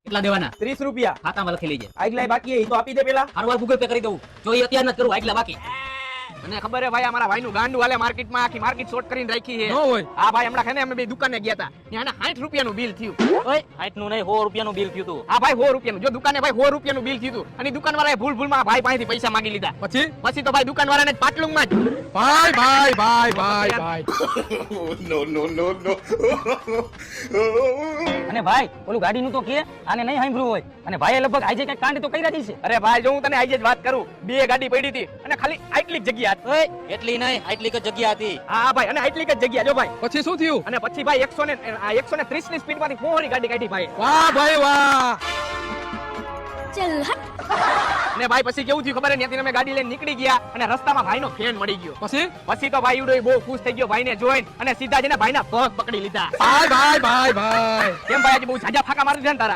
કેટલા દેવાના? 30 રૂપિયા. ખાતામાં લખી લેજે. આગલા બાકી હે, ઈ તો આપી દે પેલા. હારવાર ગૂગલ પે કરી દઉં. જો એ અત્યારે નથી કરવું, આગલા બાકી. મને ખબર હે ભાઈ, અમારા ભાઈનું ગાંડું હાલે માર્કેટમાં, આખી માર્કેટ શોર્ટ કરીને રાખી છે. ન હોય. હા ભાઈ, હમણાં ખેને અમે બે દુકાને ગયા હતા. ત્યાં 60 રૂપિયાનું બિલ થયું. ઓય 60 નું નહીં, 100 રૂપિયાનું બિલ થયું તું. હા ભાઈ 100 રૂપિયાનું. જો દુકાને ભાઈ 100 રૂપિયાનું બિલ થયું તું. અને દુકાનવાળાએ ભૂલમાં ભાઈ પાસેથી પૈસા માંગી લીધા. પછી તો ભાઈ દુકાનવાળાને જ પાટલુંમાં જ. ભાઈ અને ભાઈ ઓલું ગાડીનું તો કે આને નહીં સાંભળ્યું હોય. અને ભાઈએ લગભગ આજે કઈ કાંડ તો કર્યા જ છે. અરે ભાઈ, જો હું તને આજે જ વાત કરું, બે ગાડી પડી હતી અને ખાલી આટલી જ જગ્યા હતી. ઓય એટલી નહીં, આટલી જ જગ્યા હતી. હા ભાઈ, અને આટલી જ જગ્યા. જો ભાઈ, પછી શું થયું? અને પછી ભાઈ 130 ની સ્પીડમાંથી મોહરી ગાડી કાઢી ભાઈ. વાહ ભાઈ વાહ. અને ભાઈ પછી કેવું થયું ખબર હે? ત્યાંથી અમે ગાડી લઈને નીકળી ગયા અને રસ્તામાં ભાઈનો ફેન મળી ગયો. પછી તો ભાઈ ઉડો બહુ ખુશ થઈ ગયો ભાઈને જોઈને, અને સીધા જઈને ભાઈના પગ પકડી લીધા. ભાઈ કેમ ભાઈ આજે બહુ ઝાઝા ફાકા મારી છે ને તારા?